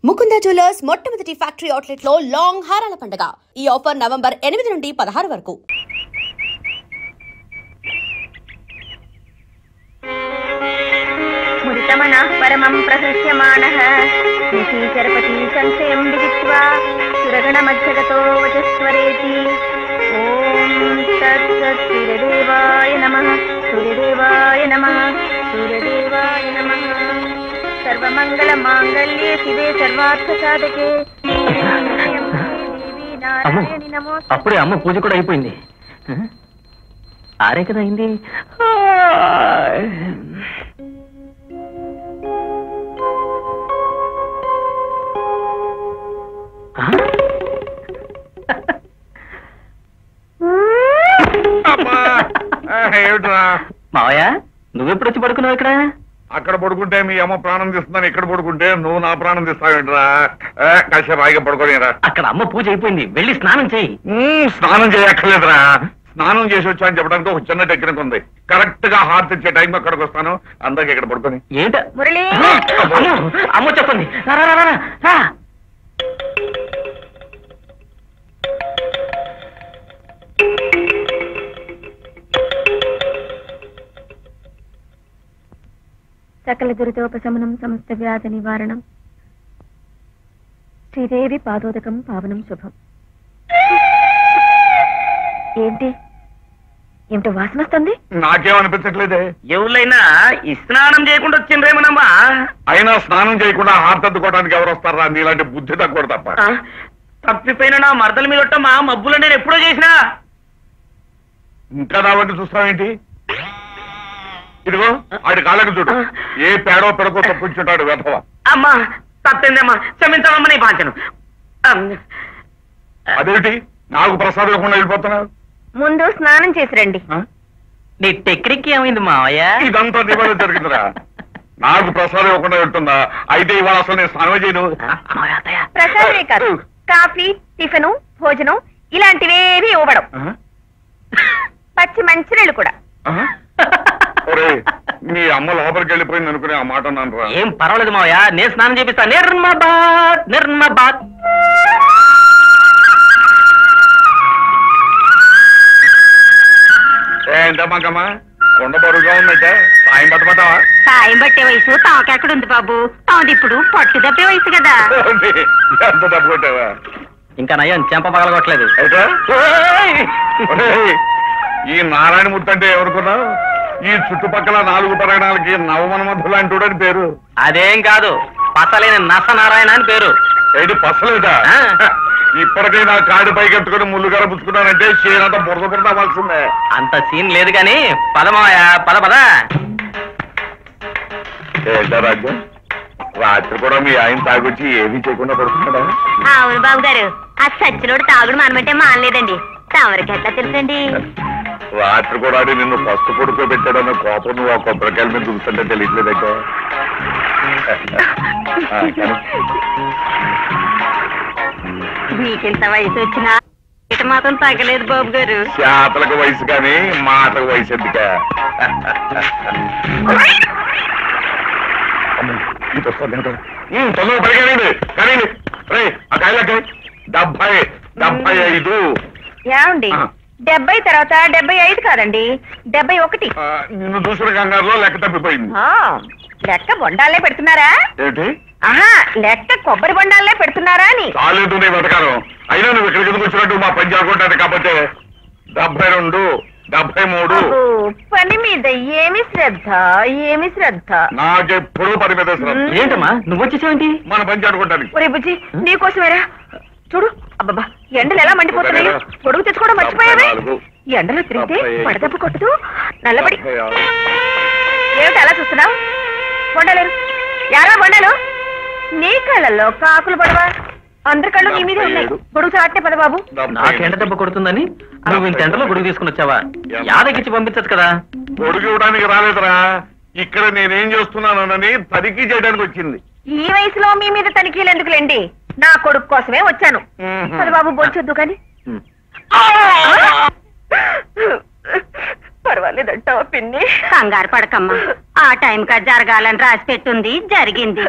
Mukunda jewellers మొట్టమొదటి factory outlet లో long హారాల పండుగ. ఈ ఆఫర్ నవంబర్ 8 నుండి 16 వరకు. ముదితమన పరమం ప్రహస్యమానః నిశీచరపతి సంశయం విదిత్వా సురగణ మధ్యగతో వచస్వరేతి. ఓం తత్సత్ సూర్యదేవాయ నమః సూర్యదేవాయ నమః సూర్యదేవాయ నమః. సర్వమంగళ మాంగళ్యే శివే సర్వార్థ సాధకే. అప్పుడే అమ్మ పూజ కూడా అయిపోయింది. ఆరే కదా అయింది. మావయ్య నువ్వెప్పుడు వచ్చి పడుకున్నావు ఇక్కడ? అక్కడ పడుకుంటే మీ అమ్మ ప్రాణం తీస్తుందని ఇక్కడ పడుకుంటే నువ్వు నా ప్రాణం తీస్తావేంట్రా? కాసేపు ఆగి పడుకోలేరా? అక్కడ అమ్మ పూజ అయిపోయింది, వెళ్ళి స్నానం చేయి. స్నానం చేయక్కర్లేదురా, స్నానం చేసి వచ్చా అని చెప్పడానికి ఒక చిన్న టెక్నిక్ ఉంది. కరెక్ట్ గా హార్ట్ ఇచ్చే టైం అక్కడికి వస్తాను, అందరికి ఇక్కడ పడుకొని. ఏంట అమ్మ చెప్పండి. సకల దురితోపశమనం సమస్త వ్యాధి నివారణం శ్రీదేవి పాదోదకం పావనం శుభం. ఏంటి ఏమిటో వాసన వస్తుంది? నాకేమనిపించట్లేదే. ఎవరైనా ఈ స్నానం చేయకుండా వచ్చిండ్రేమనమ్మా? అయినా స్నానం చేయకుండా హార్ట్ అద్దుకోవడానికి ఎవరు వస్తారా? నీలాంటి బుద్ధి తక్కువ తప్ప. తప్పిపోయిన నా మరదల మీద మా మబ్బులు నేను ఎప్పుడో చేసినా. ఇంకా నా వంటి చూస్తావేంటి? ఇదిగో ఆడి కాళ్ళకి చూడు, ఏ పేడో పెడకో తప్పించుంటాడు వెధవ. అమ్మా తప్పిందమ్మా, క్షమించమమ్మా నీ బాధ్యను. అదేంటి నాకు ప్రసాదం ఇవ్వకుండా వెళ్ళిపోతున్నావు? ముందు స్నానం చేసి రండి. నీ టెక్నిక్ ఏమైంది మావయ్య? ఇదంతా నీ వల్ల జరిగిందిరా. నాకు ప్రసాదం ఇవ్వకుండా వెళ్తుందా? అయితే ఇవాళ అసలు నేను స్నానం చేయను. ప్రసాదమే కాదు, కాఫీ, టిఫిన్, భోజనం ఇలాంటివేవి ఇవ్వడం. పచ్చి మంచినీళ్ళు కూడా. మీ అమ్మ లోపలికి వెళ్ళిపోయింది అనుకునే ఆ మాట అన్నాను రా. ఏం పర్వాలేదు మావయ్య, నేను స్నానం చేపిస్తా. నిర్మబాద్ నిర్మబాద్. ఏంటమ్మాకమ్మా కొండ బరువుగా ఉందంటే సాయం పట్టమంటావా? సాయం పట్టే వయసు తాకెక్కడ ఉంది బాబు, తాది ఇప్పుడు పట్టు తప్పే వయసు కదా. ఎంత డబ్బు కొట్టావా? ఇంకా నయ్యం చెంప పగలగొట్టలేదు. ఈ నారాయణమూర్తి అంటే ఎవరుకున్నావు? ఈ చుట్టుపక్కల 4 పరగణాలకి నవమన్మధులు అంటూడని పేరు. అదేం కాదు, పసలేని నస నారాయణ అని పేరు. ఏంటి పసలేదా? ఇప్పటికీ నా కాడి పైకెత్తుకుని ముళ్ళుగార పుచ్చుకున్నానంటే చేయనంత బురద బురద అవ్వాల్సిందే. అంత సీన్ లేదు గాని పదమాయా పద పద. ఏంటా రాజ్యం, రాత్రి కూడా మీ ఆయన తాగొచ్చి ఏమీ చేయకుండా పడుతున్నాడా? అవును బాబు గారు, ఆ సచ్చినోడు తాగుడు మనమంటే మానలేదండి. తమరికి ఎట్లా తెలుసండి? రాత్రి కూడా నిన్ను ఫస్ట్ పడుకోబెట్టాడన్న కోపం నువ్వు ఆ కొబ్బరికాయల మీద చూస్తుంటే తెలియట్లేదక్క. మీకెంత వయసు వచ్చినా ఇట మాత్రం తగ్గలేదు బాబు గారు. చేతలకు వయసు కానీ మాటకు వయసు ఎందుక? తొందర పడిగానండి కానీ ఆ కాయలకి 75. ఏమండి 70 తర్వాత 75 కాదండి, 71. నిన్ను చూసిన కంగారులో లెక్క తప్పిపోయింది. లెక్క బొండాలే పెడుతున్నారా? ఏంటి? ఆహా, లెక్క కొబ్బరి బొండాలే పెడుతున్నారా అని. చాలేదు నీ వెతకారం. అయినా నువ్వు ఇక్కడికి ఎందుకు వచ్చినట్టు మా పని చేయకుంటాను కాబట్టి 72, 73. పని మీద ఏమి శ్రద్ధ, ఏమి శ్రద్ధ. నాకెప్పుడు పని మీద శ్రద్ధ. ఏంటమ్మా నువ్వు వచ్చేసేవేంటి? మన పని చేయకుంటానికి. ఒరే బుజ్జి, నీకోసమేరా. చూడు అబ్బబ్బా, ఎండలు ఎలా మండిపోతున్నాయో. పొడుగు తెచ్చుకోవడం మర్చిపోయావే. ఎండలో తిరిగితే పడదెబ్బ కొట్టదు. నల్లబడి ఏమిటి అలా చూస్తున్నావు? బొండలేరు యారా బొండలు? నీ కళ్ళల్లో కాకులు పడవా? అందరి కళ్ళు నీ మీదే ఉన్నాయి. గొడుగు చాటే పద బాబు. నాకెండ దెబ్బ కొడుతుందని నువ్వు ఇంత ఎండలో గొడుగు తీసుకుని వచ్చావా? యాదగిచ్చి పంపించచ్చు కదా. గొడుగు ఇవ్వడానికి రాలేదురా, ఇక్కడ నేనేం చేస్తున్నానని తనిఖీ చేయడానికి వచ్చింది. ఈ వయసులో మీ మీద తనిఖీలు ఎందుకులేండి, నా కొడుకు కోసమే వచ్చాను. పద బాబు, బొచ్చొద్దు కానీ. పర్వాలేదంటావా పిన్ని? కంగారు పడకమ్మా, ఆ టైంకా జరగాలని రాసి పెట్టుంది, జరిగింది.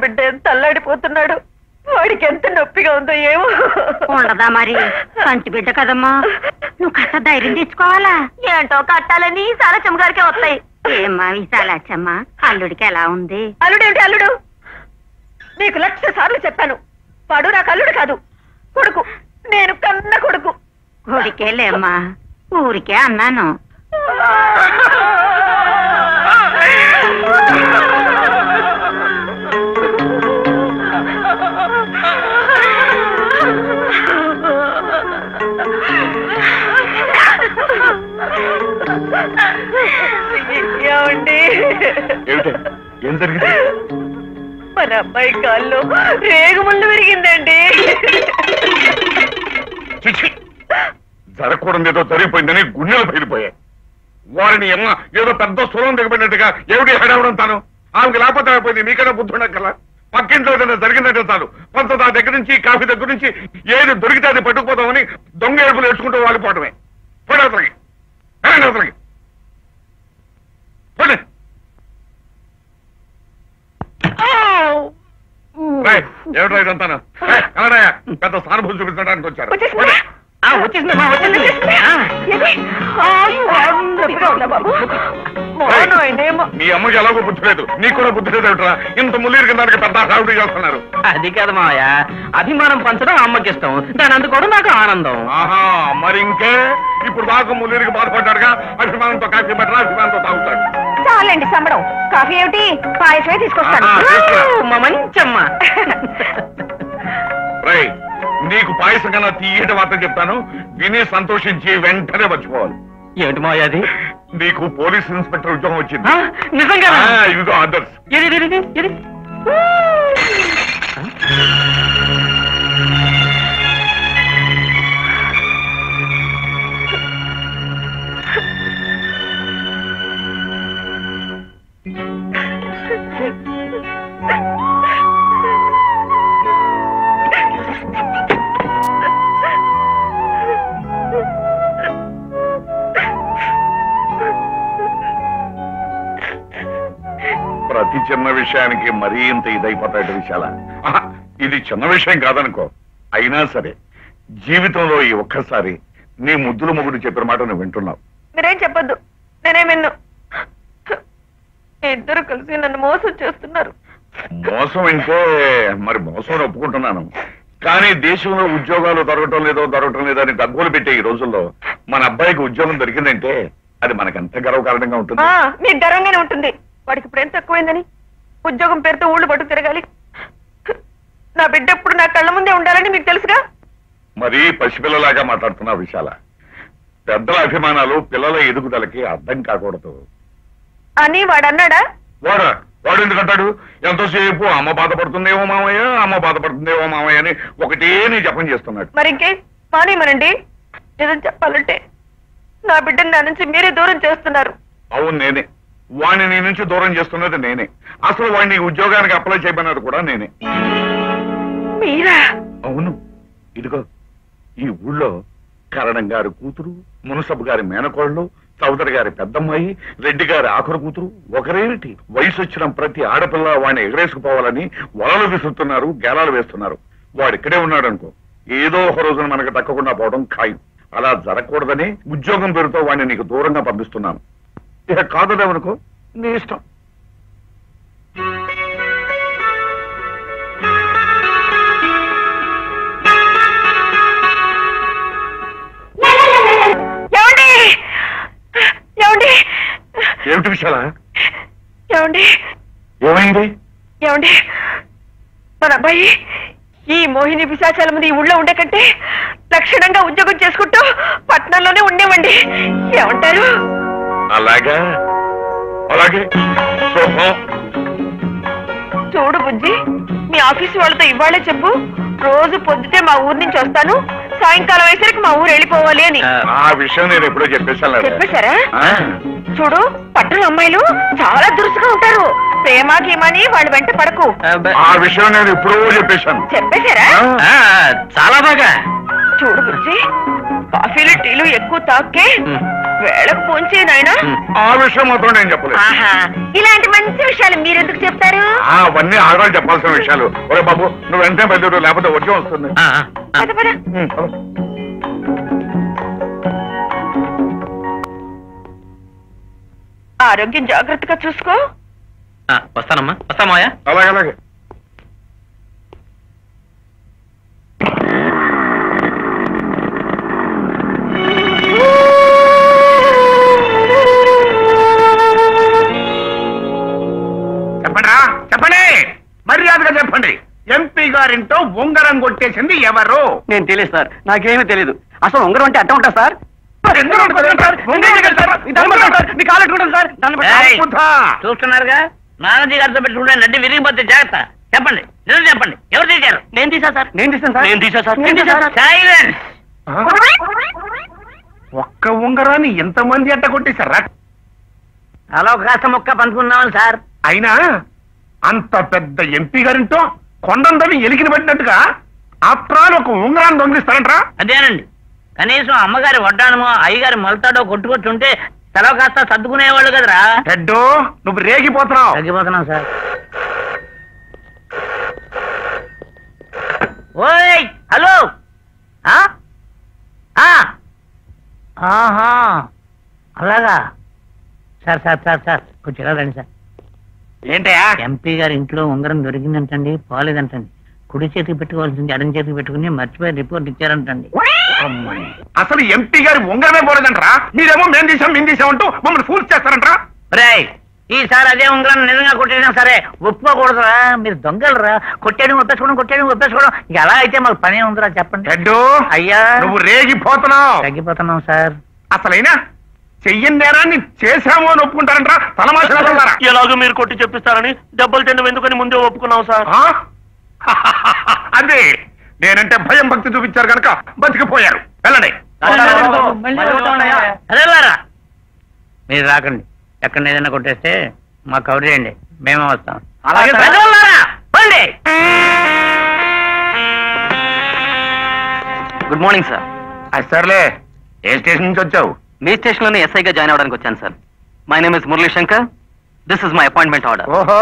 బిడ్డ ఎంత అల్లాడిపోతున్నాడు. వాడికి ఎంత నొప్పిగా ఉందో ఏమో. ఉండదా మరి, కంటి బిడ్డ కదమ్మా, నువ్వు కాస్త ధైర్యం తెచ్చుకోవాలా. ఏంటో కట్టాలని సాలచ్చమ్మ గారికే వస్తాయి. ఏమ్మా విశాలాచమ్మ, అల్లుడికి ఎలా ఉంది? అల్లుడేమిటి అల్లుడు? నీకు 1,00,000 సార్లు చెప్పాను, వాడు నాకు అల్లుడు కాదు, కొడుకు. నేను కన్న కొడుకు. కొడుకే లేమ్మా, ఊరికే అన్నాను. ఏం జరిగింది? మన అబ్బాయి కాల్లో రేగుముళ్ళు విరిగిందండి. జరగకూడదు ఏదో జరిగిపోయిందని గుండెలు బయలుపోయాయి. వారిని ఏమో ఏదో పెద్ద సులం దిగబడినట్టుగా ఏమిటి హడావడం తాను. ఆమెకి లేకపోతే అయిపోయింది. మీకైనా బుద్ధి ఉండక్కల. పక్కింట్లో ఏదైనా జరిగిందంటే చాలు పంచదార దగ్గర నుంచి కాఫీ దగ్గర నుంచి ఏది దొరికితే అది పట్టుకుపోతామని దొంగ ఏడుపులు ఏడ్చుకుంటూ వాలిపోవటమే. పడవతలకి అవతలకి పడే. ఏమిటో ఇదంతాను పెద్ద సానుభూతి చూపించడానికి వచ్చారు. మీ అమ్మకి ఎలాగో బుద్ధి లేదు, నీకు కూడా బుద్ధి లేదు ఏమిట్రా? ఇంత ముల్లీరు కింద పెద్ద హడావుడి చేస్తున్నారు. అది కాదు మావయ్య, అభిమానం పంచడం అమ్మకి ఇష్టం, దాని అందుకోవడం నాకు ఆనందం. ఆహా, మరి ఇంకే ఇప్పుడు దాకా ముల్లీరికి బాధపడ్డాడుగా. అభిమానంతో కాఫీ పెట్టరా, అభిమానంతో తాగుతాడు. చాలండి సంబడం. కాఫీ ఏమిటి, పాయసమే తీసుకొస్తాను. మంచమ్మ రై, నీకు పాయసం కన్నా తీయట మాత్రం చెప్తాను, విని సంతోషించి వెంటనే మర్చిపోవాలి. ఏమిటి మావయ్య అది? నీకు పోలీస్ ఇన్స్పెక్టర్ ఉద్యోగం వచ్చింది. నిజంగా? ఇదిగో ఆర్డర్స్. ప్రతి చిన్న విషయానికి మరీ ఇంత ఇదైపోతాడు విశాల. ఇది చిన్న విషయం కాదనుకో, అయినా సరే జీవితంలో ఈ ఒక్కసారి నీ ముద్దుల మొగుడు చెప్పిన మాట నువ్వు వింటున్నావు. మీరేం చెప్పొద్దు, నేనేం విన్ను. ఇద్దరు కలిసి నన్ను మోసం చేస్తున్నారు. మోసం అంటే మరి మోసం ఒప్పుకుంటున్నాను, కానీ దేశంలో ఉద్యోగాలు దొరకటం లేదో అని డబ్బులు పెట్టే ఈ రోజుల్లో మన అబ్బాయికి ఉద్యోగం దొరికిందంటే అది మనకెంత గర్వకారణంగా ఉంటుంది. మీకు గర్వంగానే ఉంటుంది. వాడికి ఇప్పుడు ఎంత తక్కువైందని ఉద్యోగం పేరుతో ఊళ్ళు పట్టుకు తిరగాలి. నా బిడ్డ ఎప్పుడు నా కళ్ళ ముందే ఉండాలని మీకు తెలుసుగా. మరీ పసిపిల్లలాగా మాట్లాడుతున్నావు విశాల. పెద్దల అభిమానాలు పిల్లల ఎదుగుదలకి అర్థం కాకూడదు అని వాడు అన్నాడా? వాడు ఎందుకంటాడు? ఎంతోసేపు అమ్మ బాధపడుతుందేమో మామయ్య అని ఒకటే నీ జపం చేస్తున్నాడు. మరి ఇంకే మానేమనండి. నిజం చెప్పాలంటే నా బిడ్డని నా నుంచి మీరే దూరం చేస్తున్నారు. అవును, నేనే వాడిని నీ నుంచి దూరం చేస్తున్నది నేనే. అసలు వాడిని ఉద్యోగానికి అప్లై చేయమన్నది కూడా నేనే. మీరా? అవును. ఇదిగో ఈ ఊళ్ళో కరణం గారి కూతురు, మునసబు గారి మేనకోళ్ళు, చౌదరి గారి పెద్దమ్మాయి, రెడ్డి గారి ఆఖరు కూతురు ఒకరేమిటి వయసు వచ్చిన ప్రతి ఆడపిల్ల వాడిని ఎగరేసుకుపోవాలని వలలు విసురుతున్నారు, గేలాలు వేస్తున్నారు. వాడిక్కడే ఉన్నాడు అనుకో, ఏదో ఒక రోజున మనకు దక్కకుండా పోవడం ఖాయం. అలా జరగకూడదని ఉద్యోగం పేరుతో వాడిని నీకు దూరంగా పంపిస్తున్నాను. ఇక కాదులేవనుకో, నీ ఇష్టం. ఏమిటి విశాల? ఏమైంది? ఏమండి, మన అబ్బాయి ఈ మోహిని పిశాచాల ముందు ఈ ఊళ్ళో ఉండే కంటే లక్షణంగా ఉద్యోగం చేసుకుంటూ పట్టణంలోనే ఉండేవండి. ఏమంటారు? అలాగే చూడు బుజ్జి, మీ ఆఫీసు వాళ్ళతో ఇవాళే చెప్పు, రోజు పొద్దుటే మా ఊరు నుంచి వస్తాను, సాయంకాలం అయ్యేసరికి మా ఊరు వెళ్ళిపోవాలి అని. ఆ విషయం నేను ఎప్పుడో చెప్పేశాను. చెప్పేశారా? చూడు, పట్టణ అమ్మాయిలు చాలా దురుసుగా ఉంటారు. ప్రేమ గీమని వాళ్ళు వెంట పడకు. ఆ విషయం నేను ఎప్పుడో చెప్పేశాను. చెప్పేశారా? చాలా బాగా. చూడు బుజ్జి, కాఫీలు టీలు ఎక్కువ తాకే వేళకు పోంచే నాయనా. ఆ విషయం మాత్రం నేను చెప్పలేదు. ఇలాంటి మంచి విషయాలు మీరెందుకు చెప్తారు? అవన్నీ ఆడవాళ్ళు చెప్పాల్సిన విషయాలు. ఒరే బాబు నువ్వు వెంటనే బయలుదేరు, లేకపోతే వచ్చి వస్తుంది. పద పద. ఆరోగ్యం జాగ్రత్తగా చూసుకో. వస్తానమ్మా. వస్తామాయా? అలాగే అలాగే. చెప్పండి చెప్పండి, మర్యాదగా చెప్పండి. ఎంపీ గారింటో ఉంగరం కొట్టేసింది ఎవరు? నేను తెలియదు సార్, నాకేమీ తెలీదు. అసలు ఉంగరం అంటే అట్ట ఉంటా సార్? చూస్తున్నారుగా, నానాజీ గారితో పెట్టుకుంటే నడ్డి విరిగిపోతే జాగ్రత్త. చెప్పండి, నిజం చెప్పండి, ఎవరు తీశారు? నేను తీసా సార్. నేను తీసాను సార్. నేను తీసా సార్. నేను తీసా సార్. సైలెన్స్. ఒక్క ఉంగరాన్ని ఎంతమంది అట్ట కొట్టేశారా? అలా కాస్త మొక్క పంచుకున్నామని సార్. అయినా అంత పెద్ద ఎంపీ గారింటో కొండందని ఎలికిని పట్టినట్టుగా ఆఫ్టర్ ఒక ఉంగరాన్ని దొంగిలిస్తారంట్రా? అదేనండి, కనీసం అమ్మగారి వడ్డానమో అయ్యగారి మొలతాడో కొట్టుకొచ్చుంటే తల కాస్త సర్దుకునేవాళ్ళు కదరా. హెడ్డు నువ్వు రేగిపోతున్నావు. తగ్గిపోతున్నాం సార్. ఓయ్ హలో. ఆహా అలాగా సార్. సార్ సార్ సార్ కొంచెం ఎలా రండి సార్. ఏంటయా? ఎంపీ గారి ఇంట్లో ఉంగరం దొరికిందంటండి, పోలేదంటండి. కుడి చేతికి పెట్టుకోవాల్సింది ఎడం చేతికి పెట్టుకుని మర్చిపోయి రిపోర్ట్ ఇచ్చారంటండి. అసలు ఎంపీ గారి ఉంగరమే పోలేదంటరా? మీరేమో మేము తీసామంటూ మమ్మల్ని ఫూర్తి చేస్తారంటరా? రేయ్, ఈసారి అదే ఉంగరం నిజంగా కొట్టేసినా సరే ఒప్పుకోకూడదురా. మీరు దొంగలరా. కొట్టేయడం ఒప్పేసుకోవడం ఇక అలా అయితే మాకు పనే ఉందిరా. చెప్పండి. హెడ్డు అయ్యా నువ్వు రేగిపోతున్నావు. తగ్గిపోతున్నాం సార్. అసలైనా చెయ్యని నేరాన్ని చేశాము అని ఒప్పుకుంటారంటరా? తలమాసారా? ఎలాగో మీరు కొట్టి చెప్పిస్తారని దెబ్బలు తిండం ఎందుకని ముందే ఒప్పుకున్నాం సార్. అదే నేనంటే భయం భక్తి చూపించారు కనుక బతికిపోయారు. వెళ్ళండి. అదేలారా మీరు రాకండి. ఎక్కడ ఏదైనా కొట్టేస్తే మాకు కవర్ చేయండి, మేమే వస్తాం. అలాగే సార్. పండి. Good morning sir. సర్లే, ఏ స్టేషన్ నుంచి వచ్చావు? మీ స్టేషన్ లోనే ఎస్ఐగా జాయిన్ అవడానికి వచ్చాను sir. My name is Murali Shankar. This is my appointment order. ఓహో,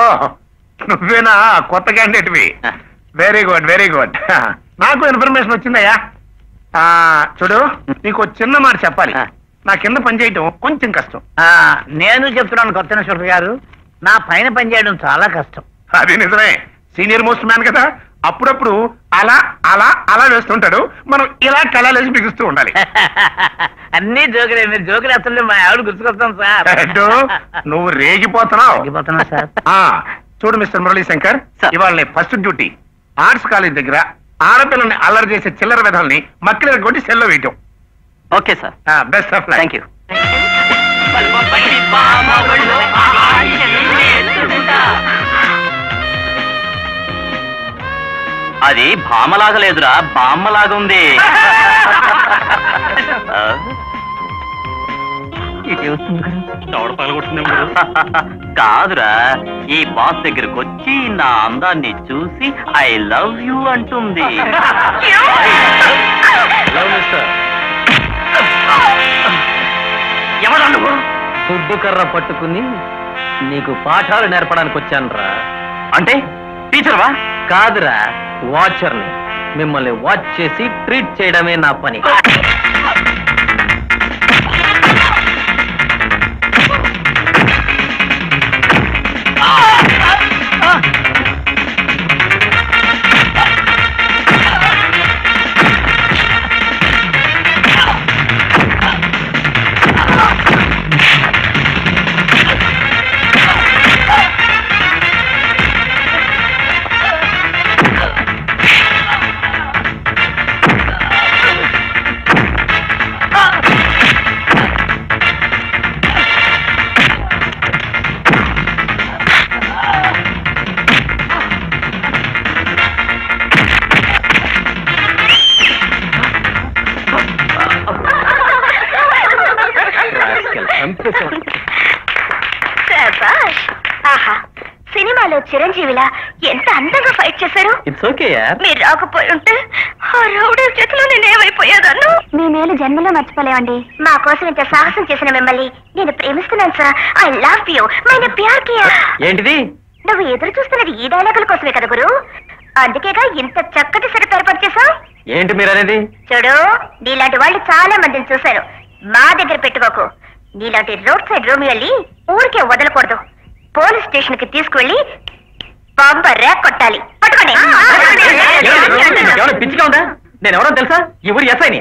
నువ్వేనా కొత్త క్యాండిడేట్వి? Very good very good. నాకు ఇన్ఫర్మేషన్ వచ్చిందయ్యా. చూడు, నీకు చిన్న మాట చెప్పాలి. నా కింద పనిచేయటం కొంచెం కష్టం. నేను చెప్తున్నాను కొత్త ఇన్స్పెక్టర్ గారు, నా పైన పనిచేయడం చాలా కష్టం. అది నిజమే. సీనియర్ మోస్ట్ మ్యాన్ కదా, అప్పుడప్పుడు అలా అలా అలా వేస్తుంటాడు. మనం ఇలా కళాలేసి బిగుస్తూ ఉండాలి. అన్ని జోకులే. మీరు జోకులు వేస్తుంటే మా ఆవిడ గుర్తుకొస్తాం సార్. నువ్వు రేగిపోతున్నావు. తగ్గిపోతున్నా సార్. చూడు మిస్టర్ మురళీ శంకర్, సార్. ఇవాళ ఫస్ట్ డ్యూటీ ఆర్ట్స్ కాలేజ్ దగ్గర ఆడపిల్లని అల్లరి చేసే చిల్లర విధాలని మక్కలు కొట్టి సెల్లో వేయటం. Okay sir. Best of luck. Thank you. అది భామలాగా లేదురా, బామ్మలాగా ఉంది. కాదురా, ఈ బాస్ దగ్గరకు వచ్చి నా అందాన్ని చూసి ఐ లవ్ యూ అంటుంది. ఎవరా నువ్వు? దుడ్డు కర్ర పట్టుకుని నీకు పాఠాలు నేర్పడానికి వచ్చానురా. అంటే టీచర్వా? కాదురా, వాచర్ని. మిమ్మల్ని వాచ్ చేసి ట్రీట్ చేయడమే నా పని. చిరంజీవిలా ఎంత అందంగా ఫైట్ చేశారు. ఇట్స్ ఓకే యార్. మీరు రాకపోయి ఉంటే ఆ రౌడీ చేతిలో నేనేమైపోయేదాన్ని. మీ మేలు జన్మలో మర్చిపోలేవండి. మా కోసం ఇంత సాహసం చేసిన మిమ్మల్ని నేను ప్రేమిస్తున్నాను సార్. I love you. మైన ప్యార్ కియా. ఏంటిది? నువ్వు ఎదురు చూస్తున్నది ఈ డైలాగుల కోసమే కదా గురు. అందుకేగా ఇంత చక్కటి సెటప్ ఏర్పాటు చేశావు. ఏంటి మీరు అనేది? చూడు, నీలాంటి వాళ్ళు చాలా మందిని చూశారు. మా దగ్గర పెట్టుకోకు. నీలాంటి రోడ్ సైడ్ రోమియోల్ని ఊరికే వదలకూడదు. పోలీస్ స్టేషన్ కి తీసుకువెళ్ళి పంప ర్యాక్ కొట్టాలి. పట్టుకోండి. పిచ్చిగా ఉందా? నేను ఎవరో తెలుసా? ఈ ఊరి ఎస్ఐని.